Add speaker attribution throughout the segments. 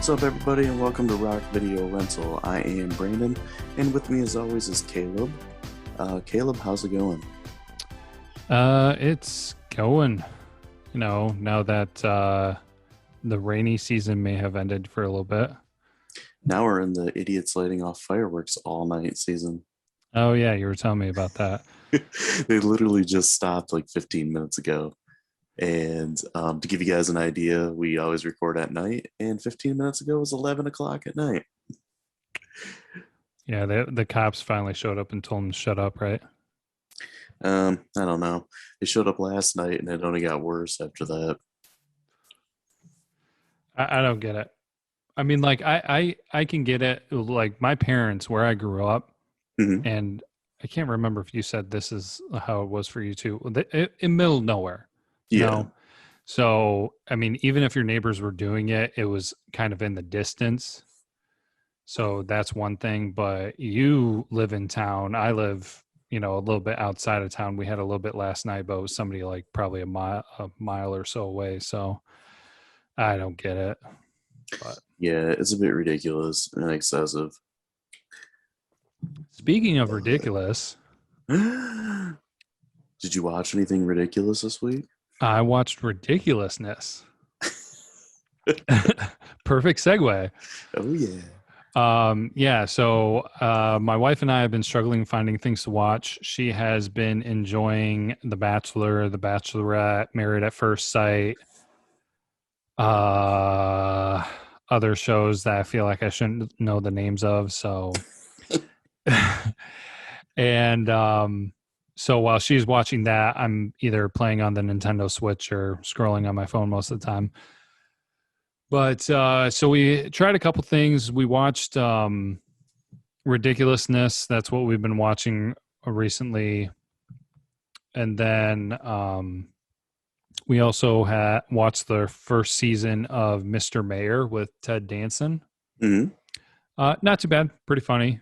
Speaker 1: What's up, everybody, and welcome to Rock Video Rental. I am Brandon, and with me, as always, is Caleb. Caleb, how's it going?
Speaker 2: It's going, now that the rainy season may have ended for a little bit.
Speaker 1: Now we're in the idiots lighting off fireworks all night season.
Speaker 2: Oh yeah, you were telling me about that.
Speaker 1: They literally just stopped like 15 minutes ago. And to give you guys an idea, we always record at night, and 15 minutes ago was 11 o'clock at night.
Speaker 2: Yeah, the cops finally showed up and told him to shut up, right?
Speaker 1: I don't know. They showed up last night, and it only got worse after that.
Speaker 2: I don't get it. I mean, like I can get it. Like my parents, where I grew up,
Speaker 1: Mhm.
Speaker 2: and I can't remember if you said this is how it was for you too. In middle of nowhere, you
Speaker 1: Yeah,
Speaker 2: know. So I mean, even if your neighbors were doing it, it was kind of in the distance. So that's one thing. But you live in town. I live, a little bit outside of town. We had a little bit last night, but it was somebody like probably a mile or so away. So I don't get it. But
Speaker 1: yeah, it's a bit ridiculous and excessive.
Speaker 2: speaking of
Speaker 1: But
Speaker 2: ridiculous,
Speaker 1: did you watch anything ridiculous this week?
Speaker 2: I watched Ridiculousness. Perfect segue.
Speaker 1: Oh yeah.
Speaker 2: Yeah, so my wife and I have been struggling finding things to watch. She has been enjoying The Bachelor, The Bachelorette, Married at First Sight, uh, other shows that I feel like I shouldn't know the names of. So, and so while she's watching that, I'm either playing on the Nintendo Switch or scrolling on my phone most of the time. But so we tried a couple things. We watched Ridiculousness. That's what we've been watching recently. And then we also had watched the first season of Mr. Mayor with Ted Danson.
Speaker 1: Hmm.
Speaker 2: Not too bad, pretty funny.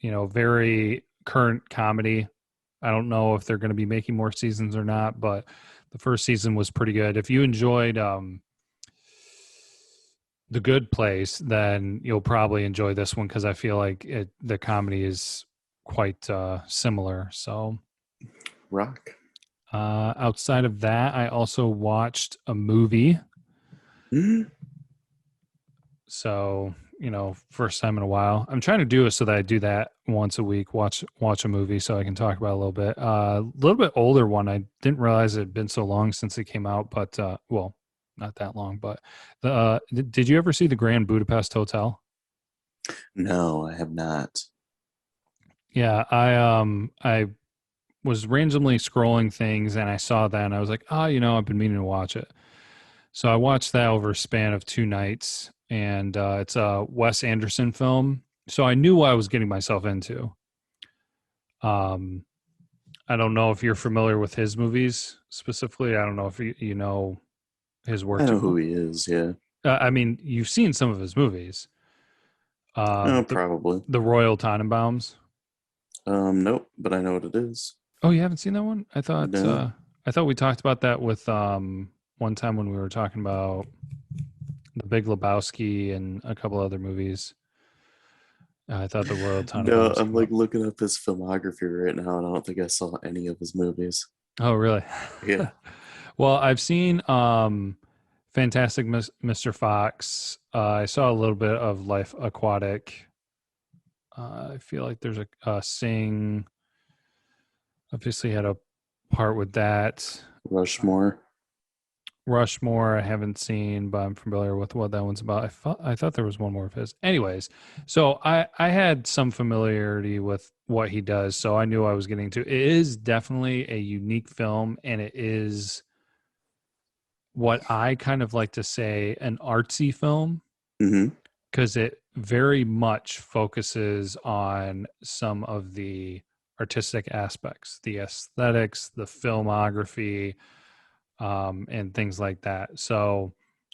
Speaker 2: Very current comedy. I don't know if they're going to be making more seasons or not, but the first season was pretty good. If you enjoyed The Good Place, then you'll probably enjoy this one because I feel like the comedy is quite similar. So
Speaker 1: Rock.
Speaker 2: outside of that, I also watched a movie.
Speaker 1: Mhm.
Speaker 2: So, first time in a while. I'm trying to do it so that I do that once a week, watch a movie so I can talk about it a little bit. A little bit older one. I didn't realize it had been so long since it came out, but well, not that long, but did you ever see The Grand Budapest Hotel?
Speaker 1: No, I have not.
Speaker 2: Yeah, I was randomly scrolling things and I saw that and I was like, oh, I've been meaning to watch it. So I watched that over a span of 2 nights, and it's a Wes Anderson film. So I knew what I was getting myself into. Um, I don't know if you're familiar with his movies specifically. I don't know if you know his work
Speaker 1: I know
Speaker 2: too
Speaker 1: who
Speaker 2: well.
Speaker 1: he is. Yeah.
Speaker 2: I mean, you've seen some of his movies.
Speaker 1: Oh,
Speaker 2: The
Speaker 1: probably.
Speaker 2: the Royal Tenenbaums.
Speaker 1: Nope, but I know what it is.
Speaker 2: Oh, you haven't seen that one?
Speaker 1: No.
Speaker 2: I thought we talked about that with one time when we were talking about The Big Lebowski and a couple other movies. I thought the Royal
Speaker 1: No,
Speaker 2: Tenenbaums
Speaker 1: I'm
Speaker 2: came
Speaker 1: like
Speaker 2: up.
Speaker 1: looking up his filmography right now, and I don't think I saw any of his movies.
Speaker 2: Oh, really?
Speaker 1: Yeah.
Speaker 2: Well, I've seen Fantastic Mr. Fox. I saw a little bit of Life Aquatic. I feel like there's a Sing. Obviously, had a part with that.
Speaker 1: Rushmore.
Speaker 2: Rushmore, I haven't seen, but I'm familiar with what that one's about. I thought there was one more of his. Anyways, so I had some familiarity with what he does, so I knew I was getting to. It is definitely a unique film, and it is what I kind of like to say an artsy film
Speaker 1: Hmm.
Speaker 2: because it very much focuses on some of the artistic aspects, the aesthetics, the filmography, and things like that. So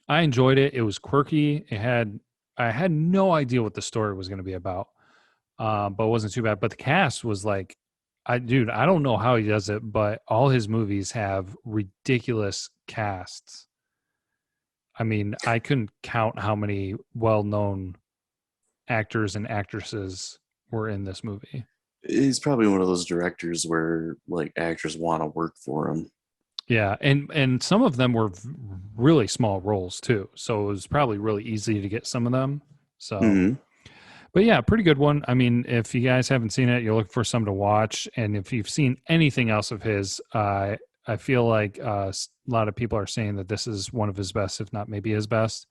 Speaker 2: I enjoyed it. It was quirky. I had no idea what the story was going to be about, but it wasn't too bad. But the cast was like, I don't know how he does it, but all his movies have ridiculous casts. I mean, I couldn't count how many well-known actors and actresses were in this movie.
Speaker 1: He's probably one of those directors where like actors want to work for him.
Speaker 2: Yeah, and some of them were really small roles too, so it was probably really easy to get some of them. So,
Speaker 1: Hmm.
Speaker 2: but yeah, pretty good one. I mean, if you guys haven't seen it, you're looking for some to watch, and if you've seen anything else of his, I feel like a lot of people are saying that this is one of his best, if not maybe his best.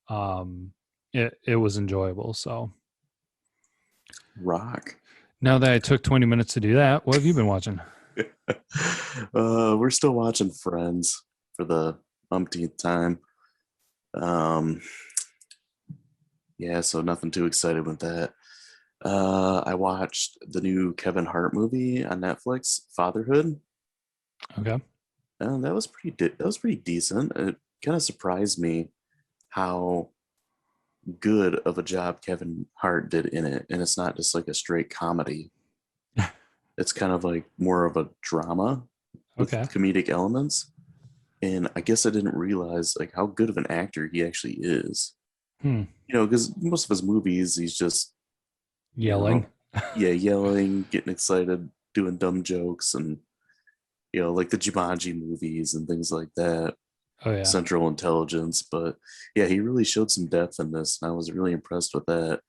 Speaker 2: It was enjoyable. So
Speaker 1: Rock.
Speaker 2: now that I took 20 minutes to do that, what have you been watching?
Speaker 1: We're still watching Friends for the umpteenth time. Um, yeah, so nothing too excited with that. I watched the new Kevin Hart movie on Netflix, Fatherhood.
Speaker 2: Okay.
Speaker 1: And that was pretty decent. It kind of surprised me how good of a job Kevin Hart did in it, and it's not just like a straight comedy. It's kind of like more of a drama with
Speaker 2: Okay.
Speaker 1: comedic elements. And I guess I didn't realize like how good of an actor he actually is.
Speaker 2: Hmm.
Speaker 1: Because most of his movies, he's just
Speaker 2: Yelling.
Speaker 1: yeah, yelling, getting excited, doing dumb jokes, and like the Jumanji movies and things like that.
Speaker 2: Oh yeah.
Speaker 1: Central Intelligence, but yeah, he really showed some depth in this, and I was really impressed with that.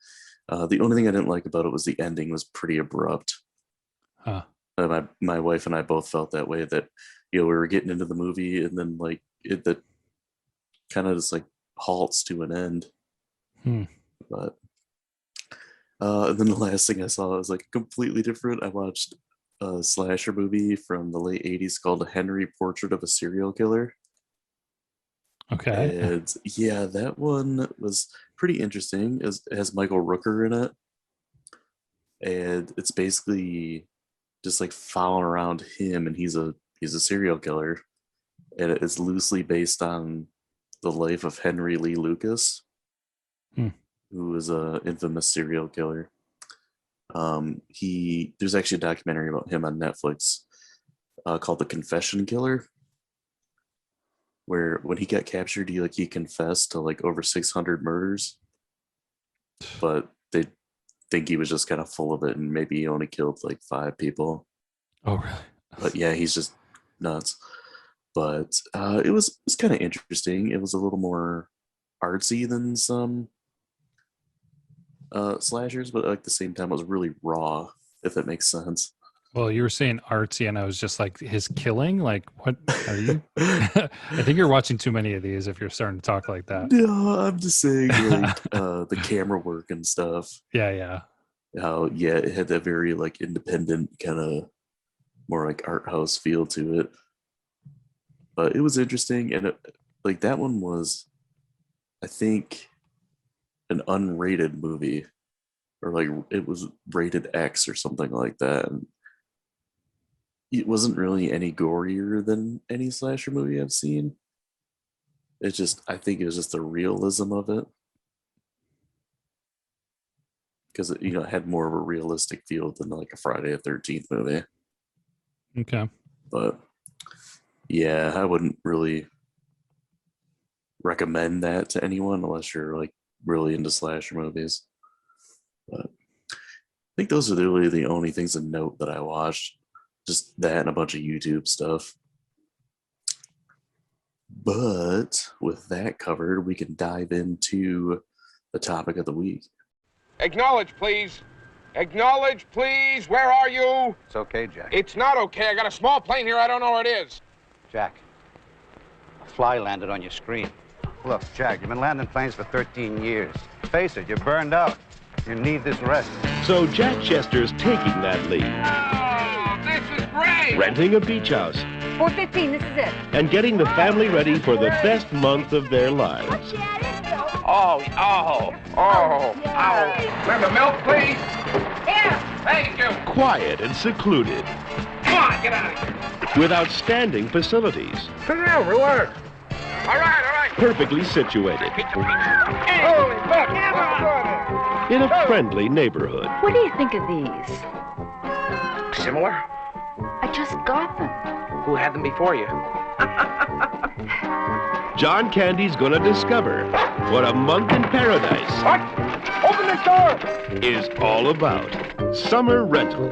Speaker 1: The only thing I didn't like about it was the ending was pretty abrupt.
Speaker 2: Huh.
Speaker 1: My wife and I both felt that way. That we were getting into the movie, and then like that kind of just like halts to an end.
Speaker 2: Hmm.
Speaker 1: But and then the last thing I saw was like completely different. I watched a slasher movie from the late '80s called Henry: Portrait of a Serial Killer.
Speaker 2: Okay.
Speaker 1: And yeah, that one was pretty interesting. It has Michael Rooker in it, and it's basically just like following around him, and he's a serial killer, and it's loosely based on the life of Henry Lee Lucas,
Speaker 2: Hmm.
Speaker 1: who was a infamous serial killer. There's actually a documentary about him on Netflix called The Confession Killer, where when he got captured, he confessed to like over 600 murders, but they think he was just kind of full of it and maybe he only killed like 5 people.
Speaker 2: Oh really?
Speaker 1: But yeah, he's just nuts. But it was kind of interesting. It was a little more artsy than some slashers, but at the same time, it was really raw, if that makes sense.
Speaker 2: Well, you were saying artsy, and I was just like, his killing? Like, what are you? I think you're watching too many of these if you're starting to talk like that.
Speaker 1: No, I'm just saying like the camera work and stuff.
Speaker 2: Yeah, yeah.
Speaker 1: How yeah, it had that very like independent kind of more like art house feel to it. But it was interesting, and like that one was, I think, an unrated movie, or like it was rated X or something like that. And it wasn't really any gorier than any slasher movie I've seen. It's just, I think it was just the realism of it, because it had more of a realistic feel than like a Friday the 13th movie.
Speaker 2: Okay.
Speaker 1: But yeah, I wouldn't really recommend that to anyone unless you're like really into slasher movies. But I think those are really the only things of note that I watched. Just that and a bunch of YouTube stuff. But with that covered, we can dive into the topic of the week.
Speaker 3: Acknowledge, please. Acknowledge, please. Where are you?
Speaker 4: It's okay, Jack.
Speaker 3: It's not okay. I got a small plane here. I don't know where it is.
Speaker 4: Jack, a fly landed on your screen. Look, Jack, you've been landing planes for 13 years. Face it, you're burned out. You need this rest.
Speaker 5: So Jack Chester's taking that lead,
Speaker 3: Oh, this is great.
Speaker 5: renting a beach house,
Speaker 6: 4:15, this is it.
Speaker 5: and getting the family ready for the best month of their lives.
Speaker 3: Oh. Remember milk, please?
Speaker 6: Here.
Speaker 3: Thank you.
Speaker 5: Quiet and secluded,
Speaker 3: Come on, get out of here.
Speaker 5: with outstanding facilities,
Speaker 3: Sit down, relax. All right.
Speaker 5: perfectly situated,
Speaker 3: Holy fuck.
Speaker 5: in a friendly neighborhood.
Speaker 6: What do you think of these?
Speaker 3: Similar?
Speaker 6: I just got them.
Speaker 3: Who had them before you?
Speaker 5: John Candy's gonna discover what a month in paradise
Speaker 3: What? Open this door!
Speaker 5: is all about. Summer rental.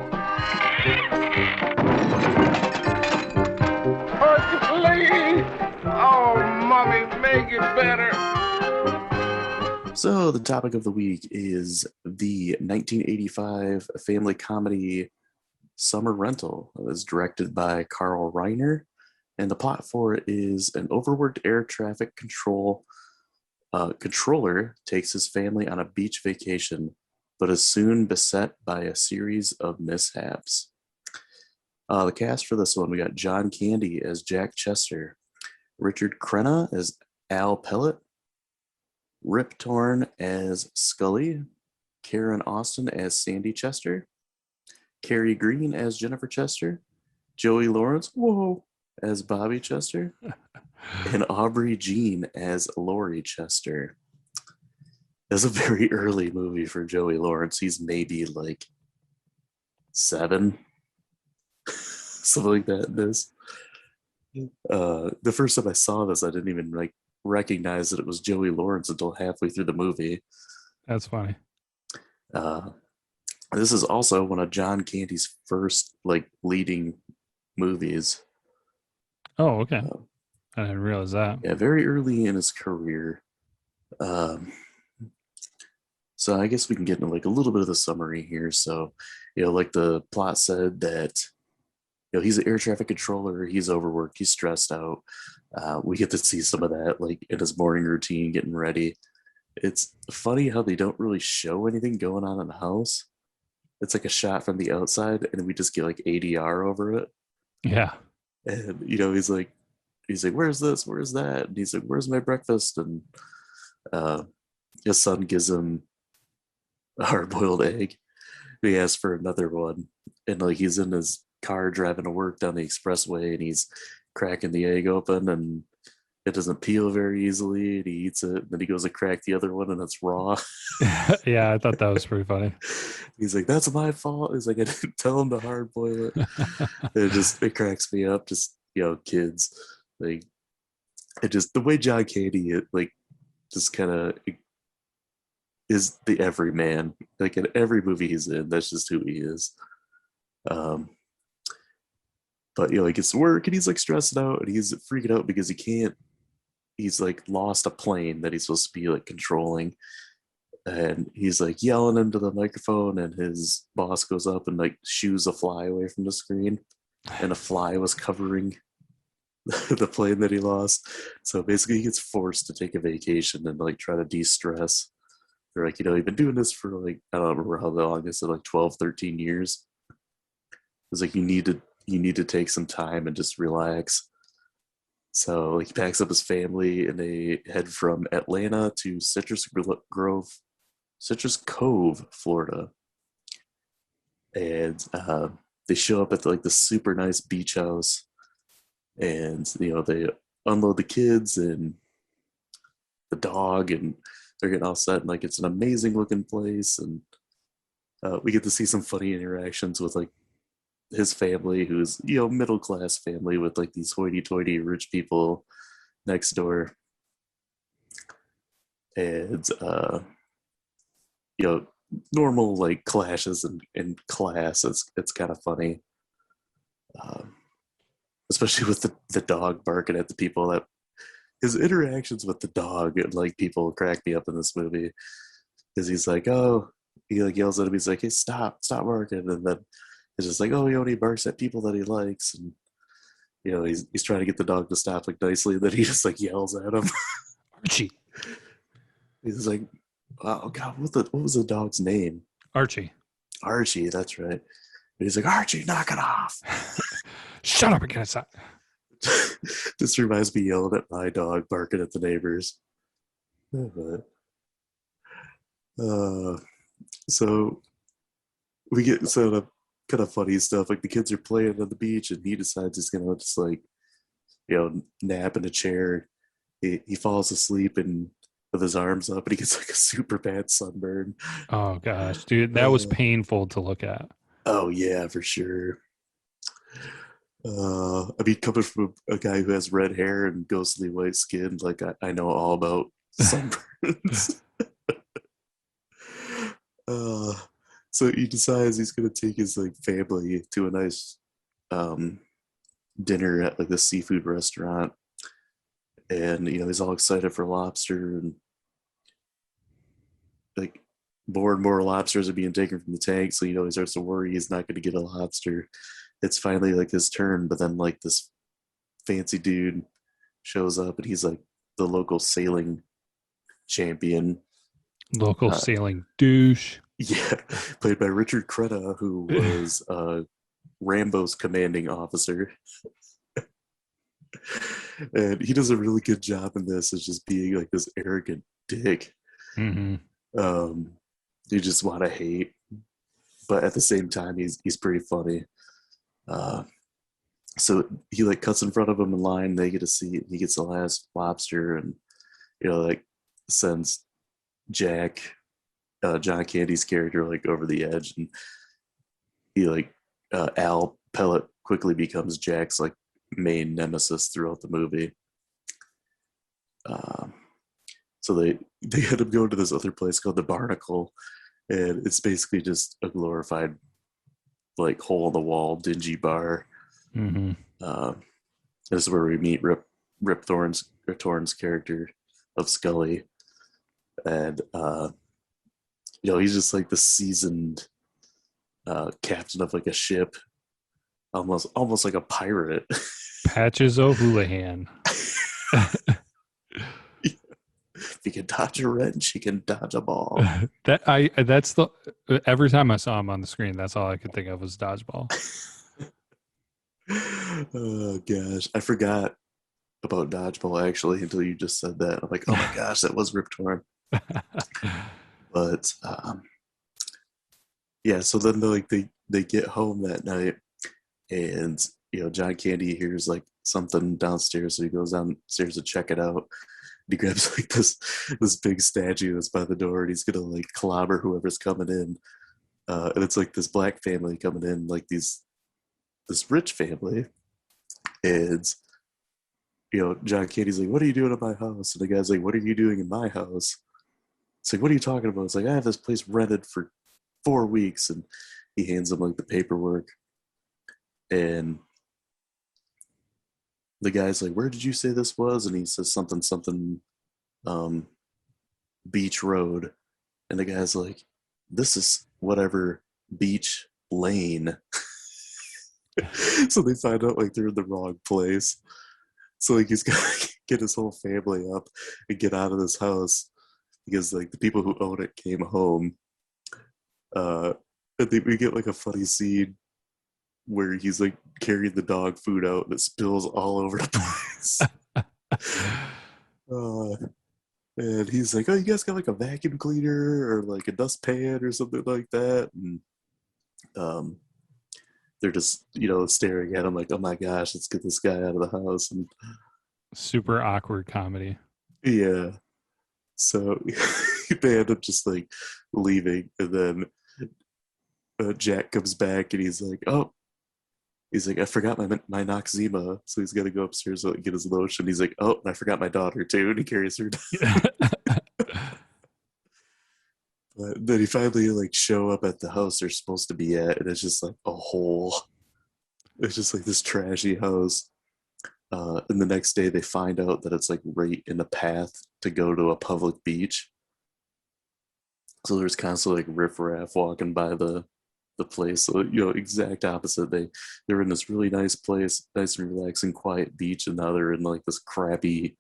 Speaker 3: Please! Oh, Mommy, make it better.
Speaker 1: So the topic of the week is the 1985 family comedy Summer Rental. It was directed by Carl Reiner, and the plot for it is an overworked air traffic controller takes his family on a beach vacation, but is soon beset by a series of mishaps. The cast for this one, we got John Candy as Jack Chester, Richard Crenna as Al Pellet, Rip Torn as Scully, Karen Austin as Sandy Chester, Carrie Green as Jennifer Chester, Joey Lawrence, as Bobby Chester, and Aubrey Jean as Laurie Chester. It's a very early movie for Joey Lawrence. He's maybe like 7, something like that in this. The first time I saw this, I didn't even recognize that it was Joey Lawrence until halfway through the movie.
Speaker 2: That's funny.
Speaker 1: This is also one of John Candy's first leading movies.
Speaker 2: Oh, okay. I didn't realize that.
Speaker 1: Yeah, very early in his career. So I guess we can get into a little bit of the summary here. So, like the plot said that, he's an air traffic controller. He's overworked. He's stressed out. We get to see some of that in his morning routine, getting ready. It's funny how they don't really show anything going on in the house. It's like a shot from the outside, and we just get ADR over it.
Speaker 2: Yeah.
Speaker 1: And he's like, where's this? Where's that? And he's like, where's my breakfast? And his son gives him a hard-boiled egg. He asks for another one, and he's in his car driving to work down the expressway, and he's cracking the egg open, and it doesn't peel very easily, and he eats it, and then he goes to crack the other one, and it's raw.
Speaker 2: Yeah, I thought that was pretty funny.
Speaker 1: He's like, that's my fault. He's like, I didn't tell him to hard boil it. It cracks me up. Just kids, the way John Candy just kind of is the everyman. In every movie he's in, that's just who he is. But he gets to work, and he's stressing out, and he's freaking out because he's lost a plane that he's supposed to be controlling, and he's yelling into the microphone, and his boss goes up and shoos a fly away from the screen, and a fly was covering the plane that he lost. So basically he gets forced to take a vacation and try to de-stress. They're you've been doing this for I don't remember how long. They said 12, 13 years. It's you need to take some time and just relax. So he packs up his family, and they head from Atlanta to Citrus Cove, Florida. And they show up at the super nice beach house, and they unload the kids and the dog, and they're getting all set, and it's an amazing looking place. And we get to see some funny interactions with his family, who's middle class family with these hoity-toity rich people next door. And normal clashes in class. It's kind of funny, especially with the dog barking at the people. That his interactions with the dog and people crack me up in this movie, because he's he yells at him. He's like, hey, stop barking. And then it's just he only barks at people that he likes. And he's trying to get the dog to stop nicely, and then he just yells at him.
Speaker 2: Archie.
Speaker 1: He's like, oh God, what was the dog's name?
Speaker 2: Archie,
Speaker 1: that's right. And he's like, Archie, knock it off.
Speaker 2: Shut up and get inside.
Speaker 1: This reminds me yelling at my dog, barking at the neighbors. So we get set up kind of funny stuff. The kids are playing on the beach, and he decides he's gonna just nap in a chair. He falls asleep and with his arms up, and he gets a super bad sunburn.
Speaker 2: Oh gosh, dude, that was painful to look at.
Speaker 1: Oh yeah, for sure. I mean, coming from a guy who has red hair and ghostly white skin, like I know all about sunburns. uh, so he decides he's gonna take his like family to a nice um, dinner at like the seafood restaurant, and he's all excited for lobster, and like more and more lobsters are being taken from the tank, so he starts to worry he's not going to get a lobster. It's finally like his turn, but then like this fancy dude shows up, and he's like the local sailing champion.
Speaker 2: Local sailing douche.
Speaker 1: Yeah, played by Richard Crenna, who was Rambo's commanding officer. And he does a really good job in this as just being like this arrogant dick.
Speaker 2: Mm-hmm.
Speaker 1: You just want to hate, but at the same time he's pretty funny. So he like cuts in front of him in line, they get a seat, he gets the last lobster, and like sends Jack, John Candy's character, like over the edge, and he like Al Pellet quickly becomes Jack's like main nemesis throughout the movie. So they end up going to this other place called the Barnacle, and it's basically just a glorified like hole in the wall dingy bar.
Speaker 2: Mm-hmm.
Speaker 1: This is where we meet Rip Torn's character of Scully, and he's just like the seasoned captain of like a ship, almost like a pirate.
Speaker 2: Patches O'Houlihan.
Speaker 1: If you can dodge a wrench, you can dodge a ball.
Speaker 2: Every time I saw him on the screen, that's all I could think of was dodgeball.
Speaker 1: Oh gosh, I forgot about dodgeball actually until you just said that. I'm like, oh my gosh, that was Rip Torn. But yeah, so then they get home that night, and John Candy hears like something downstairs, so he goes downstairs to check it out. He grabs like this big statue that's by the door, and he's gonna like clobber whoever's coming in. And it's like this black family coming in, like this rich family, and John Candy's like, "What are you doing at my house?" And the guy's like, "What are you doing in my house?" It's like, "What are you talking about?" It's like, "I have this place rented for 4 weeks," and he hands him like the paperwork, and the guy's like, "Where did you say this was?" And he says something Beach Road, and the guy's like, "This is whatever Beach Lane." So they find out like they're in the wrong place. So like he's got to get his whole family up and get out of this house because like the people who own it came home. And we get like a funny scene where he's like carrying the dog food out and it spills all over the place. And he's like, "Oh, you guys got like a vacuum cleaner or like a dustpan or something like that?" And they're just staring at him like, "Oh my gosh, let's get this guy out of the house." And
Speaker 2: super awkward comedy.
Speaker 1: Yeah, so they end up just like leaving, and then Jack comes back and he's like, "I forgot my Noxzema," so he's got to go upstairs to get his lotion. He's like, "Oh, and I forgot my daughter too," and he carries her down. But then he finally like show up at the house they're supposed to be at, and it's just like a hole. It's just like this trashy house. And the next day they find out that it's like right in the path to go to a public beach. So there's constantly like riffraff walking by the place. So exact opposite. They're in this really nice place, nice and relaxing, quiet beach, and now they're in like this crappy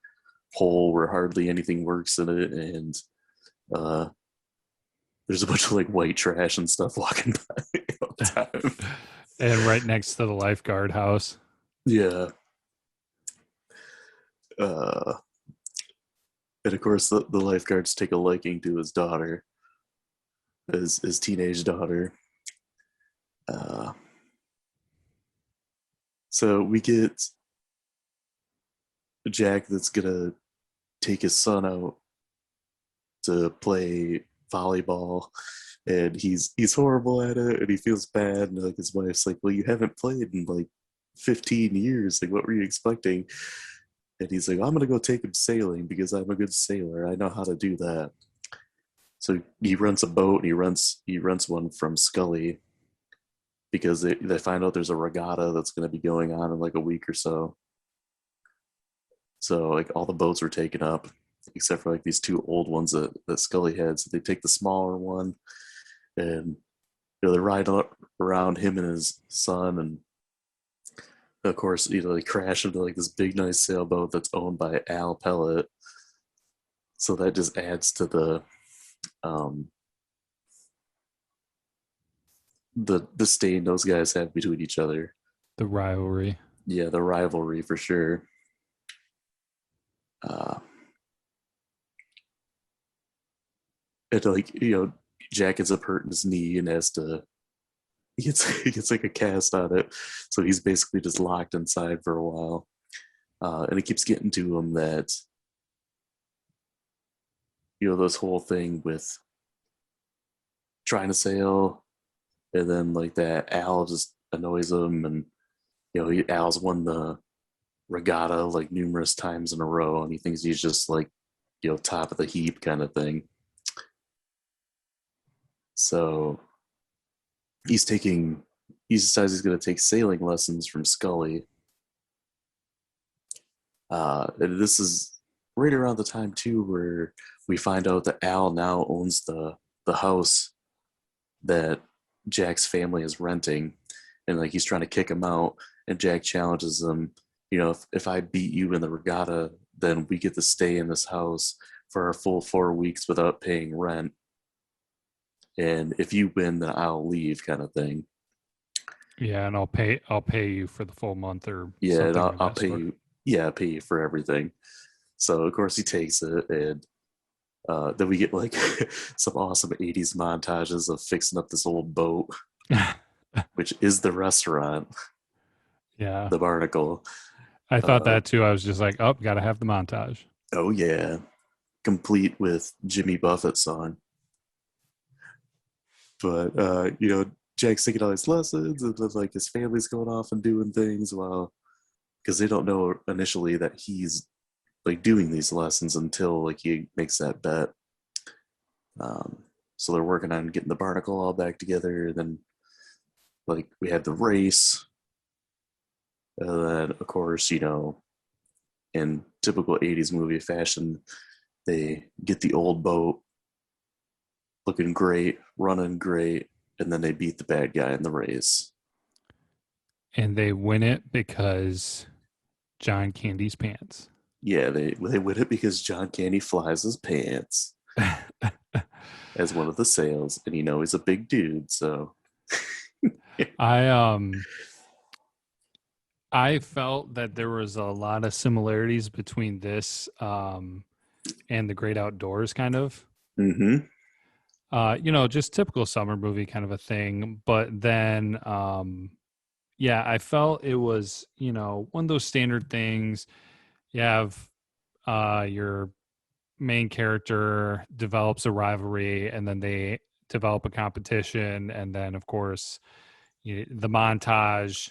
Speaker 1: hole where hardly anything works in it, and there's a bunch of like white trash and stuff walking by all the time.
Speaker 2: And right next to the lifeguard house.
Speaker 1: Yeah. And of course the lifeguards take a liking to his daughter, his teenage daughter. So we get Jack that's gonna take his son out to play volleyball, and he's horrible at it, and he feels bad, and like his wife's like, "Well, you haven't played in like 15 years. Like, what were you expecting? And he's like, I'm gonna go take him sailing because I'm a good sailor. I know how to do that. So he rents a boat and he rents one from Scully because they find out there's a regatta that's gonna be going on in like a week or so. So like all the boats were taken up except for like these two old ones that Scully had. So they take the smaller one and they ride around him and his son, and of course, they crash into like this big nice sailboat that's owned by Al Pellet. So that just adds to um the disdain those guys have between each other.
Speaker 2: The rivalry.
Speaker 1: Yeah, the rivalry for sure. And like, Jack ends up hurting his knee and he gets like a cast on it. So he's basically just locked inside for a while. And it keeps getting to him that, this whole thing with trying to sail, and then like that Al just annoys him, and Al's won the regatta like numerous times in a row, and he thinks he's just like top of the heap kind of thing. So he decides he's going to take sailing lessons from Scully. And this is right around the time too where we find out that Al now owns the house that Jack's family is renting, and like he's trying to kick him out, and Jack challenges him, if I beat you in the regatta, then we get to stay in this house for a full 4 weeks without paying rent, and if you win, then I'll leave, kind of thing.
Speaker 2: Yeah, and I'll pay you for the full month, or
Speaker 1: yeah, and
Speaker 2: something
Speaker 1: I'll pay you. Yeah, pay you for everything. So of course he takes it, and then we get like some awesome 80s montages of fixing up this old boat, which is the restaurant.
Speaker 2: Yeah,
Speaker 1: the Barnacle.
Speaker 2: I thought that too. I was just like, oh, gotta have the montage.
Speaker 1: Oh yeah, complete with Jimmy Buffett song. But Jack's taking all his lessons, and then like his family's going off and doing things, because they don't know initially that he's like doing these lessons until like he makes that bet. So they're working on getting the Barnacle all back together. And then like we had the race, and then of course, in typical 80s movie fashion, they get the old boat looking great, running great, and then they beat the bad guy in the race.
Speaker 2: And they win it because John Candy's pants.
Speaker 1: Yeah, they win it because John Candy flies his pants as one of the sails, and he's a big dude, so
Speaker 2: I felt that there was a lot of similarities between this and The Great Outdoors, kind of.
Speaker 1: Mm-hmm.
Speaker 2: Just typical summer movie kind of a thing. But then, I felt it was, one of those standard things. You have your main character develops a rivalry, and then they develop a competition, and then of course the montage,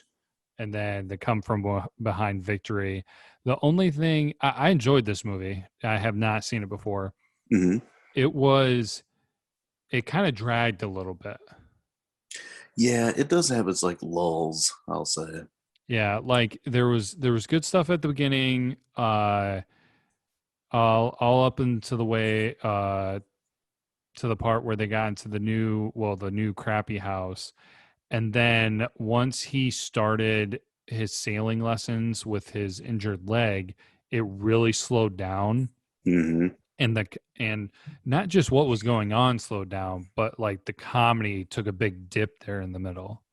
Speaker 2: and then they come from behind victory. The only thing I enjoyed this movie, I have not seen it before.
Speaker 1: Mm-hmm.
Speaker 2: It kind of dragged a little bit.
Speaker 1: Yeah, it does have its like lulls, I'll say.
Speaker 2: Yeah, like there was good stuff at the beginning, all up into the way to the part where they got into the new crappy house. And then once he started his sailing lessons with his injured leg, it really slowed down.
Speaker 1: Mm-hmm.
Speaker 2: And not just what was going on slowed down, but like the comedy took a big dip there in the middle.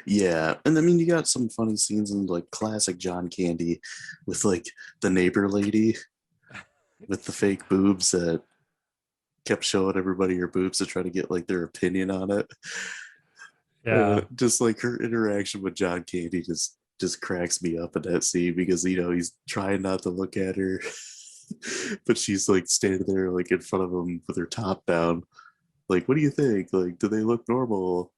Speaker 1: Yeah, and I mean, you got some funny scenes in like classic John Candy with like the neighbor lady with the fake boobs that kept showing everybody her boobs to try to get like their opinion on it.
Speaker 2: Yeah,
Speaker 1: just like her interaction with John Candy just cracks me up in that scene, because he's trying not to look at her, but she's like standing there like in front of him with her top down, like, what do you think? Like, do they look normal?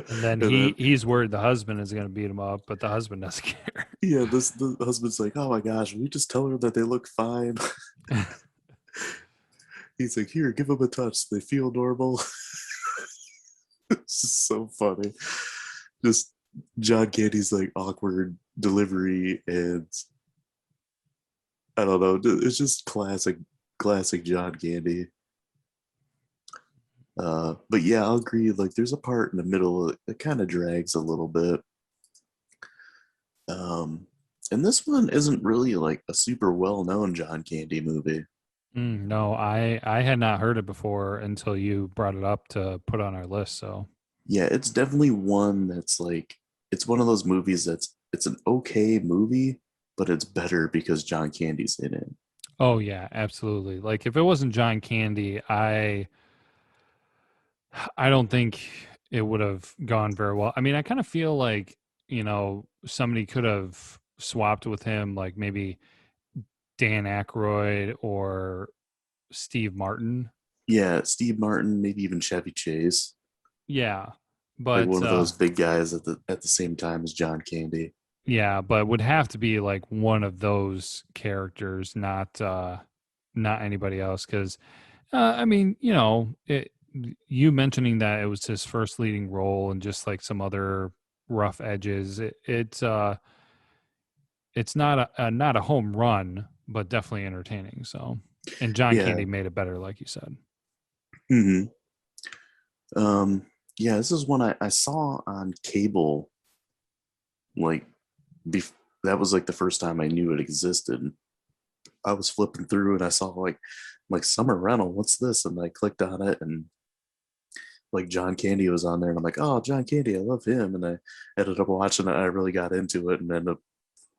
Speaker 2: And then he's worried the husband is going to beat him up, but the husband doesn't care.
Speaker 1: yeah, the husband's like, oh my gosh, we just tell her that they look fine. He's like, here, give them a touch. They feel normal. It's just so funny. Just John Candy's like awkward delivery, and I don't know. It's just classic John Candy. But yeah, I'll agree. Like, there's a part in the middle that kind of drags a little bit. And this one isn't really like a super well-known John Candy movie.
Speaker 2: No, I had not heard it before until you brought it up to put on our list. So
Speaker 1: Yeah, it's definitely one that's like, it's one of those movies it's an okay movie, but it's better because John Candy's in it.
Speaker 2: oh yeah, absolutely. Like if it wasn't John Candy, I don't think it would have gone very well. I mean, I kind of feel like, somebody could have swapped with him, like maybe Dan Aykroyd or Steve Martin.
Speaker 1: Yeah, Steve Martin, maybe even Chevy Chase,
Speaker 2: Yeah.
Speaker 1: like
Speaker 2: But
Speaker 1: one of those big guys at the same time as John Candy.
Speaker 2: yeah, but would have to be like one of those characters, not anybody else. Because I mean, you mentioning that it was his first leading role and just like some other rough edges. It's not a home run, but definitely entertaining. So, and John
Speaker 1: Yeah.
Speaker 2: Candy made it better, like you said.
Speaker 1: Hmm. Yeah, this is one I saw on cable. Like, that was like the first time I knew it existed. I was flipping through and I saw like Summer Rental. What's this? And I clicked on it, and like John Candy was on there, and I'm like, oh, John Candy, I love him. And I ended up watching it. I really got into it and ended up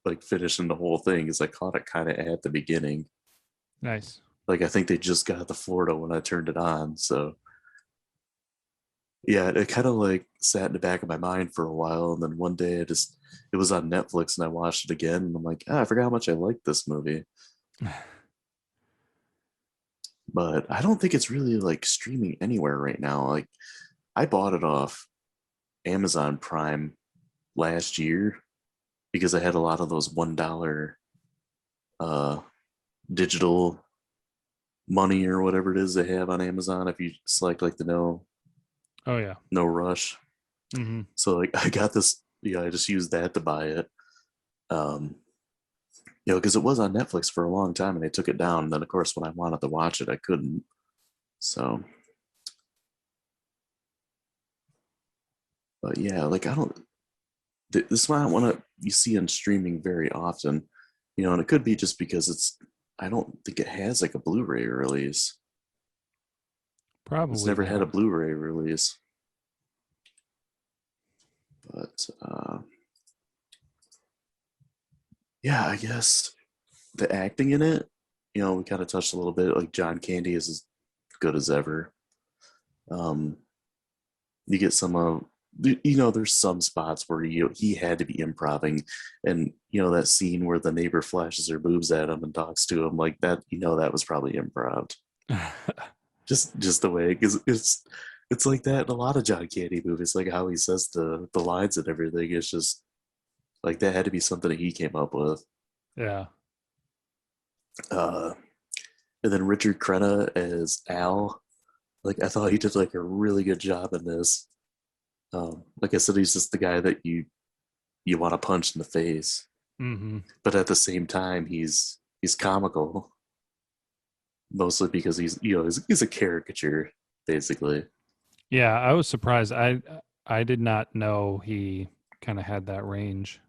Speaker 1: like finishing the whole thing because I caught it kind of at the beginning.
Speaker 2: Nice.
Speaker 1: Like, I think they just got to Florida when I turned it on. So yeah, it kind of like sat in the back of my mind for a while. And then one day it was on Netflix and I watched it again. And I'm like, I forgot how much I liked this movie. But I don't think it's really like streaming anywhere right now. Like, I bought it off Amazon Prime last year because I had a lot of those $1 digital money or whatever it is they have on Amazon if you select like the
Speaker 2: Oh yeah.
Speaker 1: no rush.
Speaker 2: Mm-hmm.
Speaker 1: So like I got this, I just used that to buy it. Because it was on Netflix for a long time and they took it down. And then of course when I wanted to watch it, I couldn't. So but yeah, like this is why I want to you see on streaming very often, and it could be just because I don't think it has like a Blu-ray release.
Speaker 2: Probably.
Speaker 1: It's never had a Blu-ray release. But yeah, I guess the acting in it, we kind of touched a little bit. Like John Candy is as good as ever. You get some there's some spots where he had to be improvising, and that scene where the neighbor flashes her boobs at him and talks to him like that, that was probably improv. just the way, because it's like that in a lot of John Candy movies, like how he says the lines and everything. It's just like that had to be something that he came up with.
Speaker 2: Yeah.
Speaker 1: And then Richard Crenna as Al, like I thought he did like a really good job in this. Like I said, he's just the guy that you want to punch in the face, but at the same time he's comical, mostly because he's a caricature basically.
Speaker 2: Yeah, I was surprised. I did not know he kind of had that range.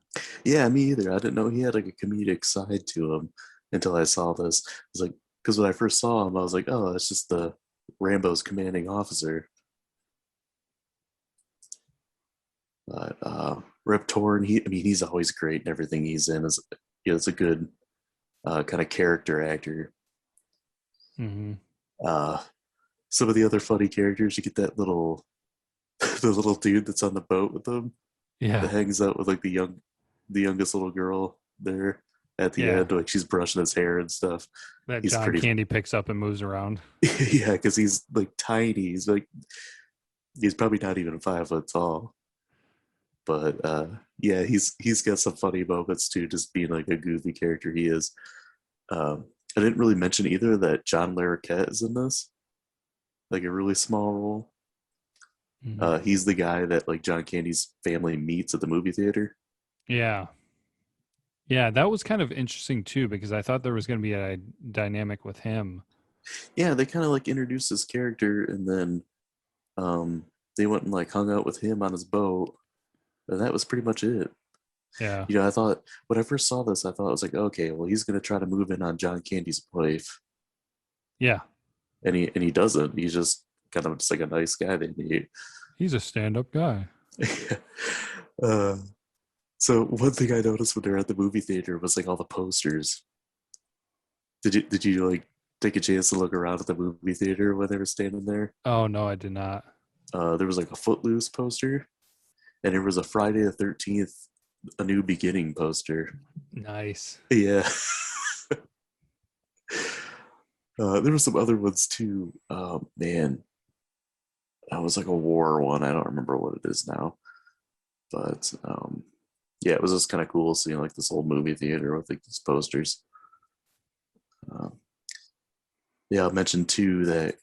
Speaker 1: Yeah, me either. I didn't know he had like a comedic side to him until I saw this. I was like, because when I first saw him, I was like, oh, that's just the Rambo's commanding officer. But Rip Torn, he's always great in everything he's in. It's a good kind of character actor.
Speaker 2: Mm-hmm.
Speaker 1: Some of the other funny characters, you get that the little dude that's on the boat with them.
Speaker 2: Yeah,
Speaker 1: that hangs out with like the youngest little girl there at the end, like she's brushing his hair and stuff.
Speaker 2: That John Candy picks up and moves around.
Speaker 1: Yeah, because he's like tiny. He's probably not even 5 foot tall. But yeah, he's got some funny moments too, just being like a goofy character he is. I didn't really mention either that John Larroquette is in this, like a really small role.
Speaker 2: Mhm.
Speaker 1: He's the guy that like John Candy's family meets at the movie theater.
Speaker 2: Yeah. Yeah, that was kind of interesting too because I thought there was going to be a dynamic with him.
Speaker 1: Yeah, they kind of like introduced his character, and then they went and like hung out with him on his boat, and that was pretty much it.
Speaker 2: Yeah.
Speaker 1: You know, I thought when I first saw this, I thought I was like, okay, well, he's gonna try to move in on John Candy's wife,
Speaker 2: Yeah.
Speaker 1: and he doesn't. He's just kind of just like a nice guy they meet.
Speaker 2: He's a stand-up guy.
Speaker 1: uh, so one thing I noticed when they were at the movie theater was like all the posters. Did you like take a chance to look around at the movie theater when they were standing there?
Speaker 2: Oh no, I did not.
Speaker 1: There was like a Footloose poster, and there was a Friday the 13th, A New Beginning poster.
Speaker 2: Nice.
Speaker 1: Yeah. There were some other ones too. Man, that was like a war one. I don't remember what it is now, but yeah, it was just kind of cool seeing like this old movie theater with like these posters. Yeah, I'll mention too that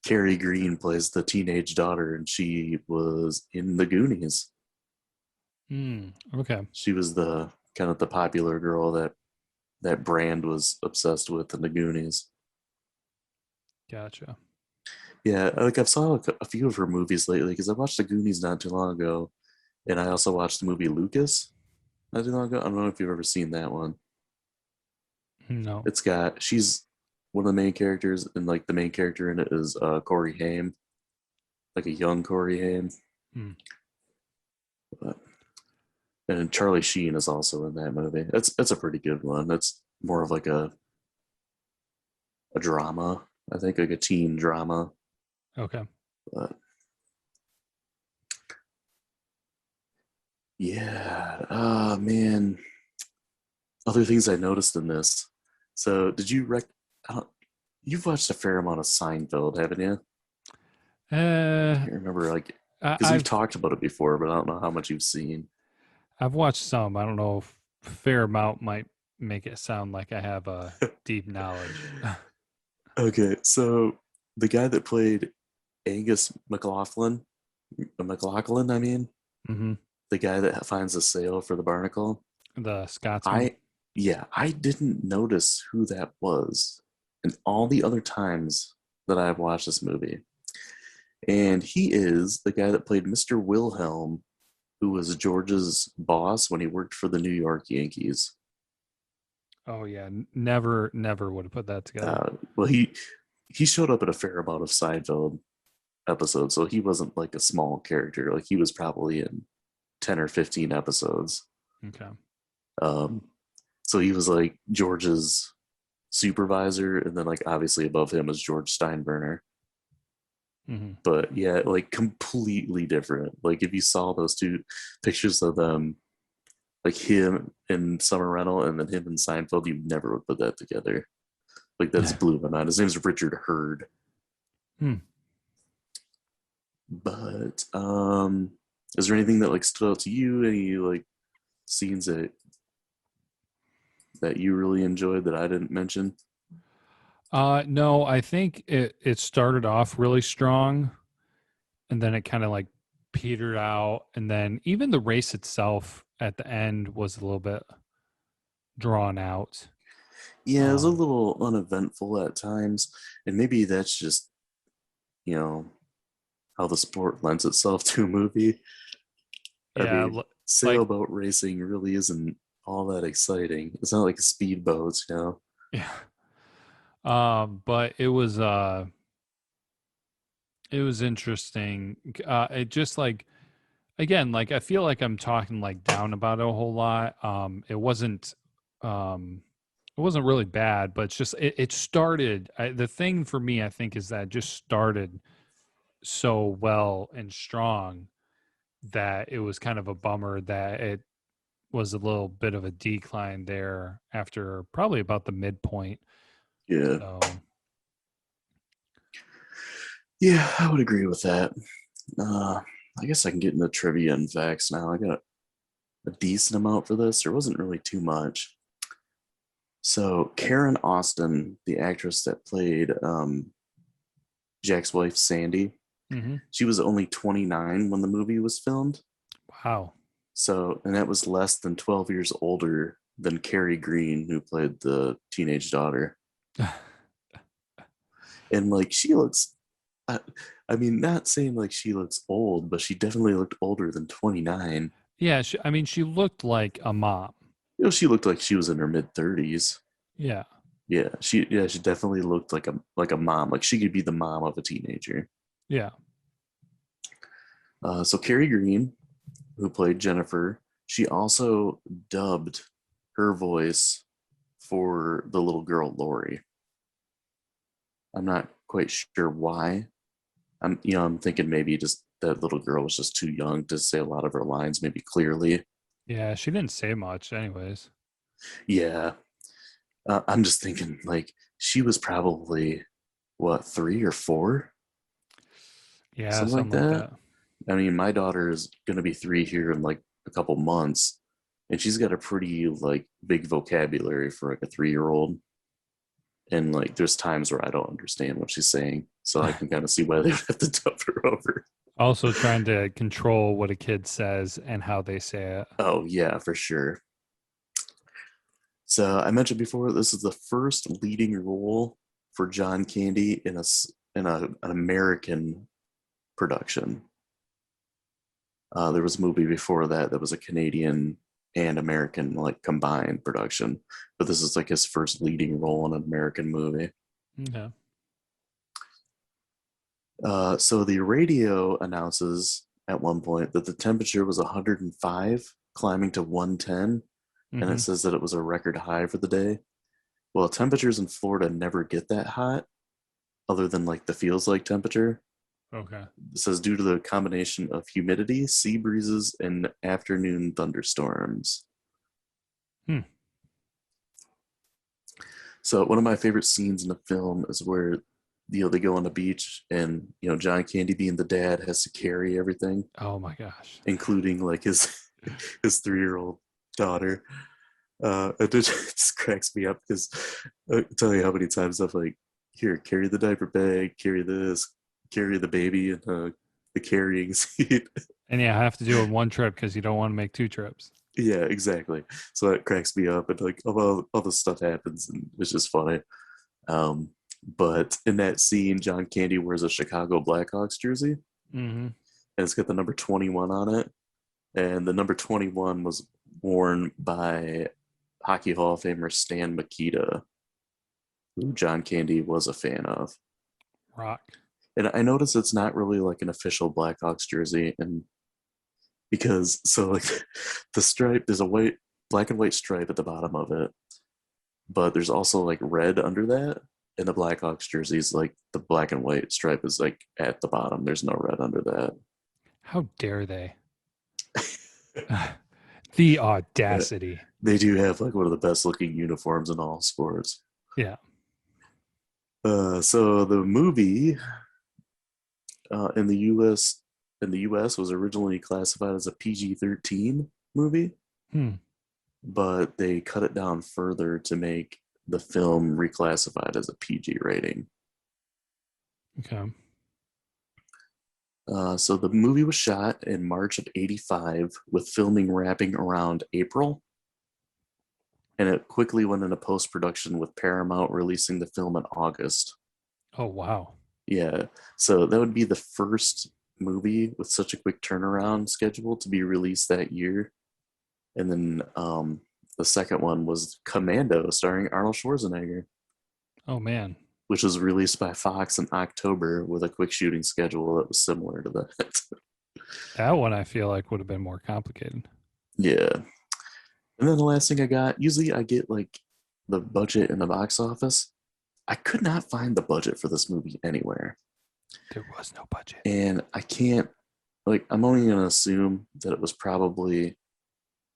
Speaker 1: Carrie Green plays the teenage daughter, and she was in the Goonies.
Speaker 2: Okay.
Speaker 1: She was the kind of the popular girl that Brand was obsessed with in the Goonies.
Speaker 2: Gotcha.
Speaker 1: Yeah, like I've saw a few of her movies lately because I watched the Goonies not too long ago, and I also watched the movie Lucas not too long ago. I don't know if you've ever seen that one.
Speaker 2: No.
Speaker 1: She's one of the main characters, and like the main character in it is Corey Haim, like a young Corey Haim.
Speaker 2: Hmm.
Speaker 1: But, and Charlie Sheen is also in that movie. That's a pretty good one. That's more of like a drama, I think, like a teen drama.
Speaker 2: Okay.
Speaker 1: But yeah, man. Other things I noticed in this. So, did you you've watched a fair amount of Seinfeld, haven't you? I can't remember, like, because we've
Speaker 2: I've
Speaker 1: talked about it before, but I don't know how much you've seen.
Speaker 2: I've watched some. I don't know if fair amount might make it sound like I have a deep knowledge.
Speaker 1: Okay, so the guy that played Angus McLaughlin, I mean,
Speaker 2: Mm-hmm.
Speaker 1: the guy that finds the sale for the barnacle,
Speaker 2: The Scotsman.
Speaker 1: I didn't notice who that was in all the other times that I've watched this movie. And he is the guy that played Mr. Wilhelm, who was George's boss when he worked for the New York Yankees.
Speaker 2: Oh yeah, never would have put that together.
Speaker 1: Well, he showed up in a fair amount of Seinfeld episodes, so he wasn't like a small character. Like he was probably in 10 or 15 episodes.
Speaker 2: Okay.
Speaker 1: So he was like George's supervisor, and then like obviously above him is George Steinbrenner.
Speaker 2: Mm-hmm.
Speaker 1: But yeah, like completely different. Like if you saw those two pictures of them, like him in Summer Rental and then him in Seinfeld, you never would put that together. Like that's blew my mind. His name's Richard Hurd. But is there anything that like stood out to you? Any like scenes that you really enjoyed that I didn't mention?
Speaker 2: No, I think it started off really strong and then it kind of like petered out, and then even the race itself at the end was a little bit drawn out.
Speaker 1: Yeah, it was a little uneventful at times, and maybe that's just, you know, how the sport lends itself to a movie.
Speaker 2: Yeah,
Speaker 1: I mean, sailboat racing really isn't all that exciting. It's not like speedboats, you know.
Speaker 2: Yeah. But it was interesting. It just like, again, like I feel like I'm talking like down about it a whole lot. It wasn't really bad, but it's just it started. The thing for me, I think, is that it just started so well and strong that it was kind of a bummer that it was a little bit of a decline there after probably about the midpoint.
Speaker 1: Yeah.
Speaker 2: So.
Speaker 1: Yeah, I would agree with that. I guess I can get into trivia and facts now. I got a decent amount for this. There wasn't really too much. So Karen Austin, the actress that played Jack's wife Sandy,
Speaker 2: Mm-hmm.
Speaker 1: she was only 29 when the movie was filmed.
Speaker 2: Wow.
Speaker 1: So, and that was less than 12 years older than Carrie Green, who played the teenage daughter. And like she looks, I mean, not saying like she looks old, but she definitely looked older than 29.
Speaker 2: Yeah, I mean, she looked like a mom.
Speaker 1: You know, she looked like she was in her mid 30s.
Speaker 2: Yeah.
Speaker 1: She definitely looked like a mom. Like she could be the mom of a teenager.
Speaker 2: Yeah.
Speaker 1: So Carrie Green, who played Jennifer, she also dubbed her voice for the little girl Lori. I'm not quite sure why. I'm thinking maybe just that little girl was just too young to say a lot of her lines maybe clearly.
Speaker 2: Yeah, she didn't say much anyways.
Speaker 1: Yeah. I'm just thinking like she was probably what, 3 or 4?
Speaker 2: Yeah,
Speaker 1: Something like
Speaker 2: something like
Speaker 1: that.
Speaker 2: that.
Speaker 1: I mean, my daughter is going to be 3 here in like a couple months, and she's got a pretty like big vocabulary for like a 3-year-old. And like, there's times where I don't understand what she's saying, so I can kind of see why they have to dub her over.
Speaker 2: Also trying to control what a kid says and how they say it.
Speaker 1: Oh yeah, for sure. So I mentioned before, this is the first leading role for John Candy in an American production. There was a movie before that was a Canadian and American like combined production, but this is like his first leading role in an American movie.
Speaker 2: Okay.
Speaker 1: So the radio announces at one point that the temperature was 105, climbing to 110, and
Speaker 2: Mhm.
Speaker 1: it says that it was a record high for the day. Well, temperatures in Florida never get that hot, other than like the feels like temperature.
Speaker 2: Okay.
Speaker 1: It says due to the combination of humidity, sea breezes, and afternoon thunderstorms.
Speaker 2: Hmm.
Speaker 1: So one of my favorite scenes in the film is where they go on the beach and John Candy, being the dad, has to carry everything,
Speaker 2: Oh my gosh.
Speaker 1: including like his 3-year-old daughter. It just cracks me up because I tell you how many times I've like, here, carry the diaper bag, carry this, carry the baby in the carrying seat.
Speaker 2: And yeah, I have to do it in one trip because you don't want to make 2 trips.
Speaker 1: Yeah, exactly. So that cracks me up, and like all the stuff happens, and it's just funny. But in that scene, John Candy wears a Chicago Blackhawks jersey,
Speaker 2: Mm-hmm.
Speaker 1: and it's got the number 21 on it. And the number 21 was worn by Hockey Hall of Famer Stan Mikita, who John Candy was a fan of.
Speaker 2: Rock.
Speaker 1: And I noticed it's not really like an official Blackhawks jersey, and because so like the stripe, there's a black and white stripe at the bottom of it, but there's also like red under that. In the Blackhawks jerseys, like the black and white stripe is like at the bottom. There's no red under that.
Speaker 2: How dare they? The audacity.
Speaker 1: They do have like one of the best looking uniforms in all sports.
Speaker 2: Yeah.
Speaker 1: So the movie in the U.S. was originally classified as a PG-13 movie, but they cut it down further to make the film reclassified as a PG rating.
Speaker 2: Okay.
Speaker 1: So the movie was shot in March of '85, with filming wrapping around April, and it quickly went into post-production, with Paramount releasing the film in August.
Speaker 2: Oh, wow.
Speaker 1: Yeah, so that would be the first movie with such a quick turnaround schedule to be released that year. And then the second one was Commando, starring Arnold Schwarzenegger,
Speaker 2: Oh, man.
Speaker 1: which was released by Fox in October with a quick shooting schedule that was similar to that.
Speaker 2: That one I feel like would have been more complicated.
Speaker 1: Yeah. And then the last thing I got, usually I get like the budget in the box office. I could not find the budget for this movie anywhere.
Speaker 2: There was no budget.
Speaker 1: And I can't, like, I'm only going to assume that it was probably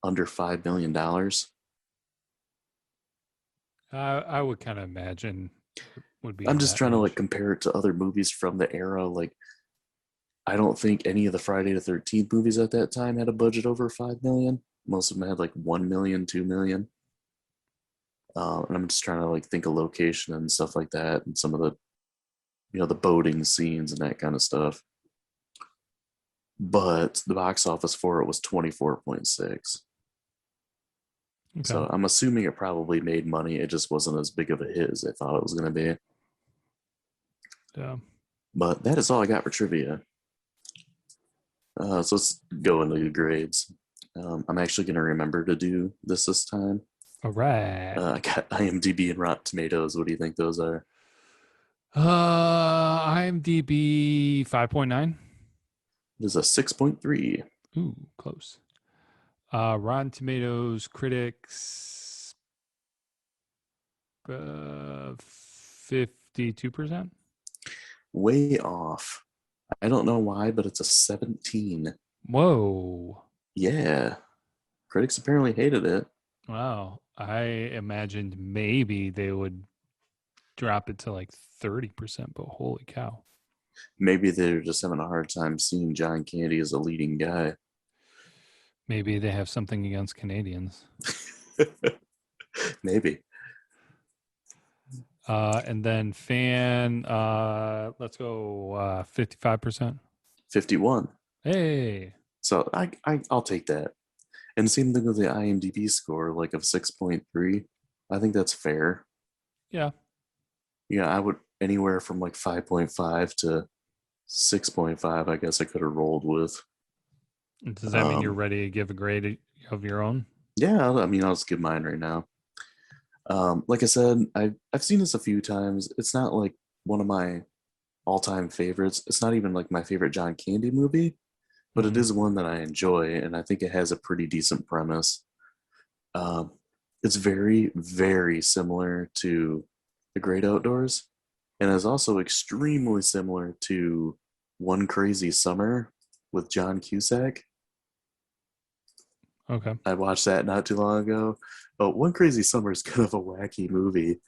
Speaker 1: under $5 million.
Speaker 2: I would kind of imagine it would be.
Speaker 1: I'm
Speaker 2: in
Speaker 1: just
Speaker 2: that
Speaker 1: trying to
Speaker 2: range.
Speaker 1: like compare it to other movies from the era. Like I don't think any of the Friday the 13th movies at that time had a budget over 5 million. Most of them had like 1 million, 2 million. And I'm just trying to like think of location and stuff like that, and some of the, the boating scenes and that kind of stuff. But the box office for it was 24.6.
Speaker 2: Okay.
Speaker 1: So I'm assuming it probably made money. It just wasn't as big of a hit as I thought it was going to be.
Speaker 2: Yeah.
Speaker 1: But that is all I got for trivia. So let's go into the grades. I'm actually going to remember to do this time.
Speaker 2: All right.
Speaker 1: I got IMDb and Rotten Tomatoes. What do you think those are?
Speaker 2: IMDb 5.9.
Speaker 1: It is a 6.3.
Speaker 2: Ooh, close. Rotten Tomatoes critics 52%.
Speaker 1: Way off. I don't know why, but it's a 17.
Speaker 2: Whoa.
Speaker 1: Yeah. Critics apparently hated it.
Speaker 2: Wow. I imagined maybe they would drop it to like 30%, but holy cow.
Speaker 1: Maybe they're just having a hard time seeing John Candy as a leading guy.
Speaker 2: Maybe they have something against Canadians.
Speaker 1: Maybe.
Speaker 2: And then fan, let's go 55%.
Speaker 1: 51.
Speaker 2: Hey.
Speaker 1: So I'll take that. And same thing with the IMDb score, like of 6.3. I think that's fair.
Speaker 2: Yeah.
Speaker 1: Yeah, I would anywhere from like 5.5 to 6.5, I guess I could have rolled with.
Speaker 2: Does that mean you're ready to give a grade of your own?
Speaker 1: Yeah, I mean, I'll just give mine right now. Like I said, I've seen this a few times. It's not like one of my all-time favorites. It's not even like my favorite John Candy movie, but it is one that I enjoy, and I think it has a pretty decent premise. It's very, very similar to The Great Outdoors, and is also extremely similar to One Crazy Summer with John Cusack.
Speaker 2: Okay.
Speaker 1: I watched that not too long ago. Oh, One Crazy Summer is kind of a wacky movie.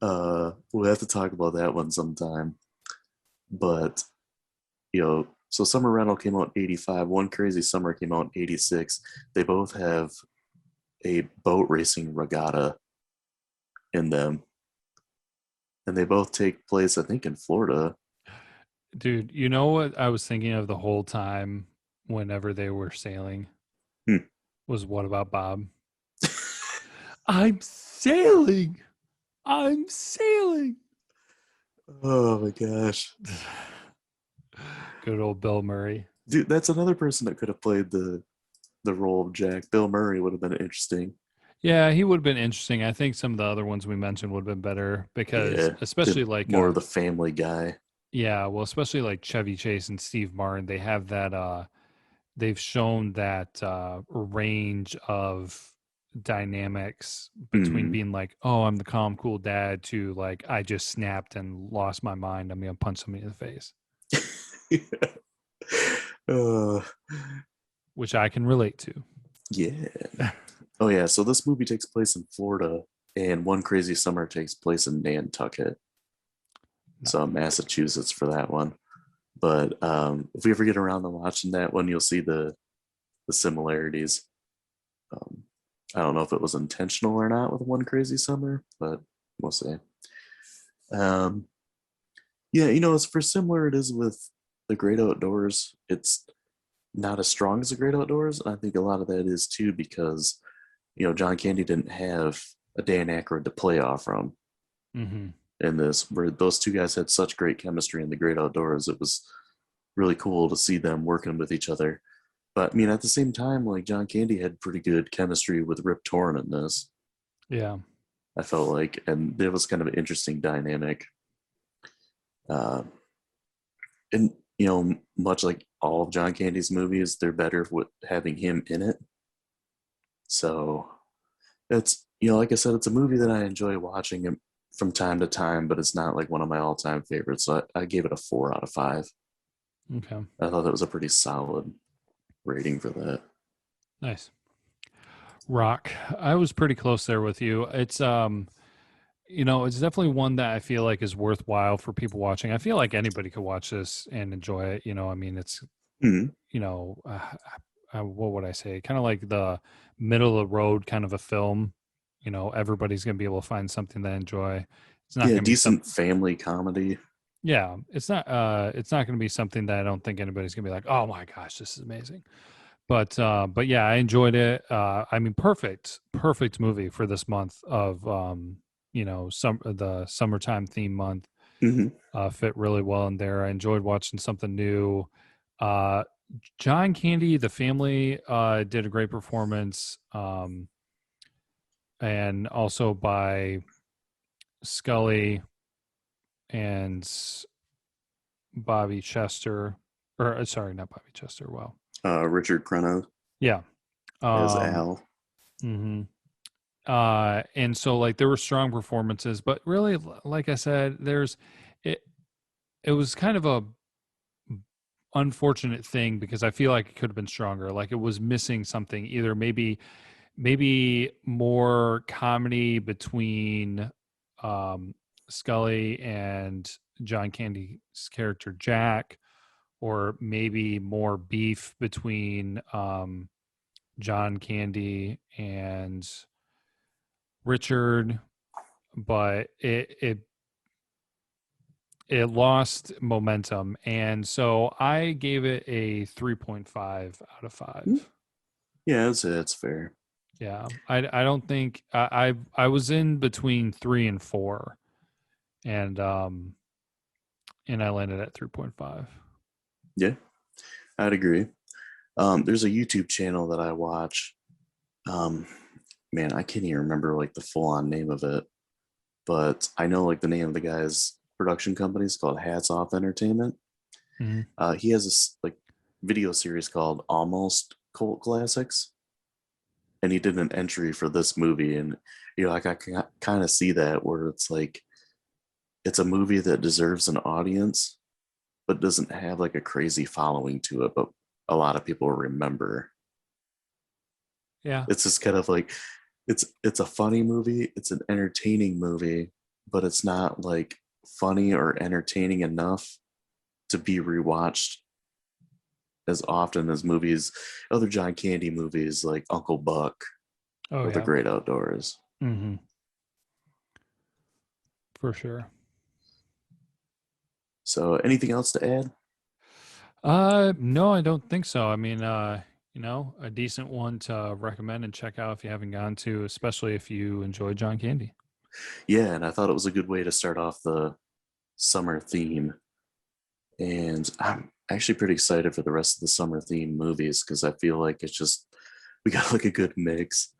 Speaker 1: We'll have to talk about that one sometime. But, so Summer Rental came out in 85. One Crazy Summer came out in 86. They both have a boat racing regatta in them. And they both take place, I think, in Florida.
Speaker 2: Dude, you know what I was thinking of the whole time whenever they were sailing? Was What About Bob? I'm sailing. I'm sailing.
Speaker 1: Oh my gosh.
Speaker 2: Good old Bill Murray.
Speaker 1: Dude, that's another person that could have played the role of Jack. Bill Murray would have been interesting.
Speaker 2: Yeah, he would have been interesting. I think some of the other ones we mentioned would have been better because especially like
Speaker 1: more of the family guy.
Speaker 2: Yeah, well, especially like Chevy Chase and Steve Martin, they have that they've shown that range of dynamics between being like, oh, I'm the calm, cool dad to like, I just snapped and lost my mind. I'm going to punch somebody in the face. Which I can relate to.
Speaker 1: Yeah. Oh, yeah. So this movie takes place in Florida, and One Crazy Summer takes place in Nantucket. So Massachusetts for that one. But if we ever get around to watching that one, you'll see the similarities. I don't know if it was intentional or not with One Crazy Summer, but we'll see. Yeah, as for similar it is with The Great Outdoors. It's not as strong as The Great Outdoors. I think a lot of that is too because, John Candy didn't have a Dan Aykroyd to play off from. In this, where those two guys had such great chemistry in The Great Outdoors. It was really cool to see them working with each other. But I mean, at the same time, like John Candy had pretty good chemistry with Rip Torn in this.
Speaker 2: Yeah.
Speaker 1: I felt like, and it was kind of an interesting dynamic. And, much like all of John Candy's movies, they're better with having him in it. So it's, like I said, it's a movie that I enjoy watching from time to time, but it's not like one of my all-time favorites. So I gave it a 4 out of 5.
Speaker 2: Okay.
Speaker 1: I thought that was a pretty solid rating for that.
Speaker 2: Nice. Rock. I was pretty close there with you. It's it's definitely one that I feel like is worthwhile for people watching. I feel like anybody could watch this and enjoy it. I mean, it's,
Speaker 1: Mhm.
Speaker 2: what would I say? Kind of like the middle of the road kind of a film. Everybody's going to be able to find something they enjoy. It's not
Speaker 1: Yeah,
Speaker 2: going to be
Speaker 1: decent family comedy.
Speaker 2: Yeah, it's not going to be something that I don't think anybody's going to be like, "Oh my gosh, this is amazing." But yeah, I enjoyed it. I mean, perfect movie for this month of the summertime theme month.
Speaker 1: Hmm.
Speaker 2: Fit really well in there. I enjoyed watching something new. John Candy, the family, did a great performance, and also by Scully and Bobby Chester, or sorry, not Bobby Chester. Wow.
Speaker 1: Richard Crenna
Speaker 2: Yeah.
Speaker 1: as Al.
Speaker 2: Mm-hmm. And so like there were strong performances, but really, like I said, it was kind of a unfortunate thing because I feel like it could have been stronger. Like it was missing something, either maybe more comedy between Scully and John Candy's character Jack, or maybe more beef between John Candy and Richard, but it lost momentum, and so I gave it a 3.5 out of 5.
Speaker 1: Yeah, it's fair.
Speaker 2: Yeah, I don't think I was in between 3 and 4, and I landed at 3.5.
Speaker 1: Yeah, I'd agree. There's a YouTube channel that I watch. Man, I can't even remember like the full on name of it, but I know like the name of the guy's production company is called Hats Off Entertainment.
Speaker 2: Mhm.
Speaker 1: He has this like video series called Almost Cult Classics, and he did an entry for this movie, and like I can kind of see that where it's like it's a movie that deserves an audience, but doesn't have like a crazy following to it, but a lot of people remember.
Speaker 2: Yeah.
Speaker 1: It's just kind of like it's a funny movie, it's an entertaining movie, but it's not like funny or entertaining enough to be rewatched as often as other John Candy movies like Uncle Buck or The Great Outdoors.
Speaker 2: Mm-hmm. For sure.
Speaker 1: So anything else to add?
Speaker 2: No, I don't think so. I mean, a decent one to recommend and check out if you haven't gone to, especially if you enjoy John Candy.
Speaker 1: Yeah, and I thought it was a good way to start off the summer theme. And I'm actually pretty excited for the rest of the summer theme movies because I feel like we got like a good mix.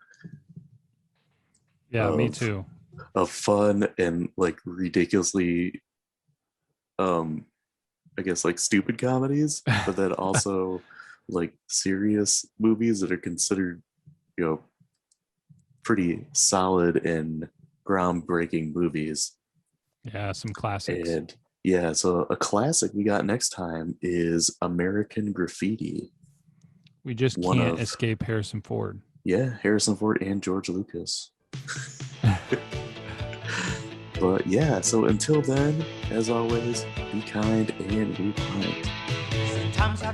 Speaker 2: Yeah, me too.
Speaker 1: Of fun and like ridiculously I guess like stupid comedies, but then also like serious movies that are considered, pretty solid and groundbreaking movies.
Speaker 2: Yeah, some classics.
Speaker 1: And yeah, so a classic we got next time is American Graffiti.
Speaker 2: We just can't escape Harrison Ford.
Speaker 1: Yeah, Harrison Ford and George Lucas. But yeah, so until then, as always, be kind and be kind.
Speaker 7: Sometimes I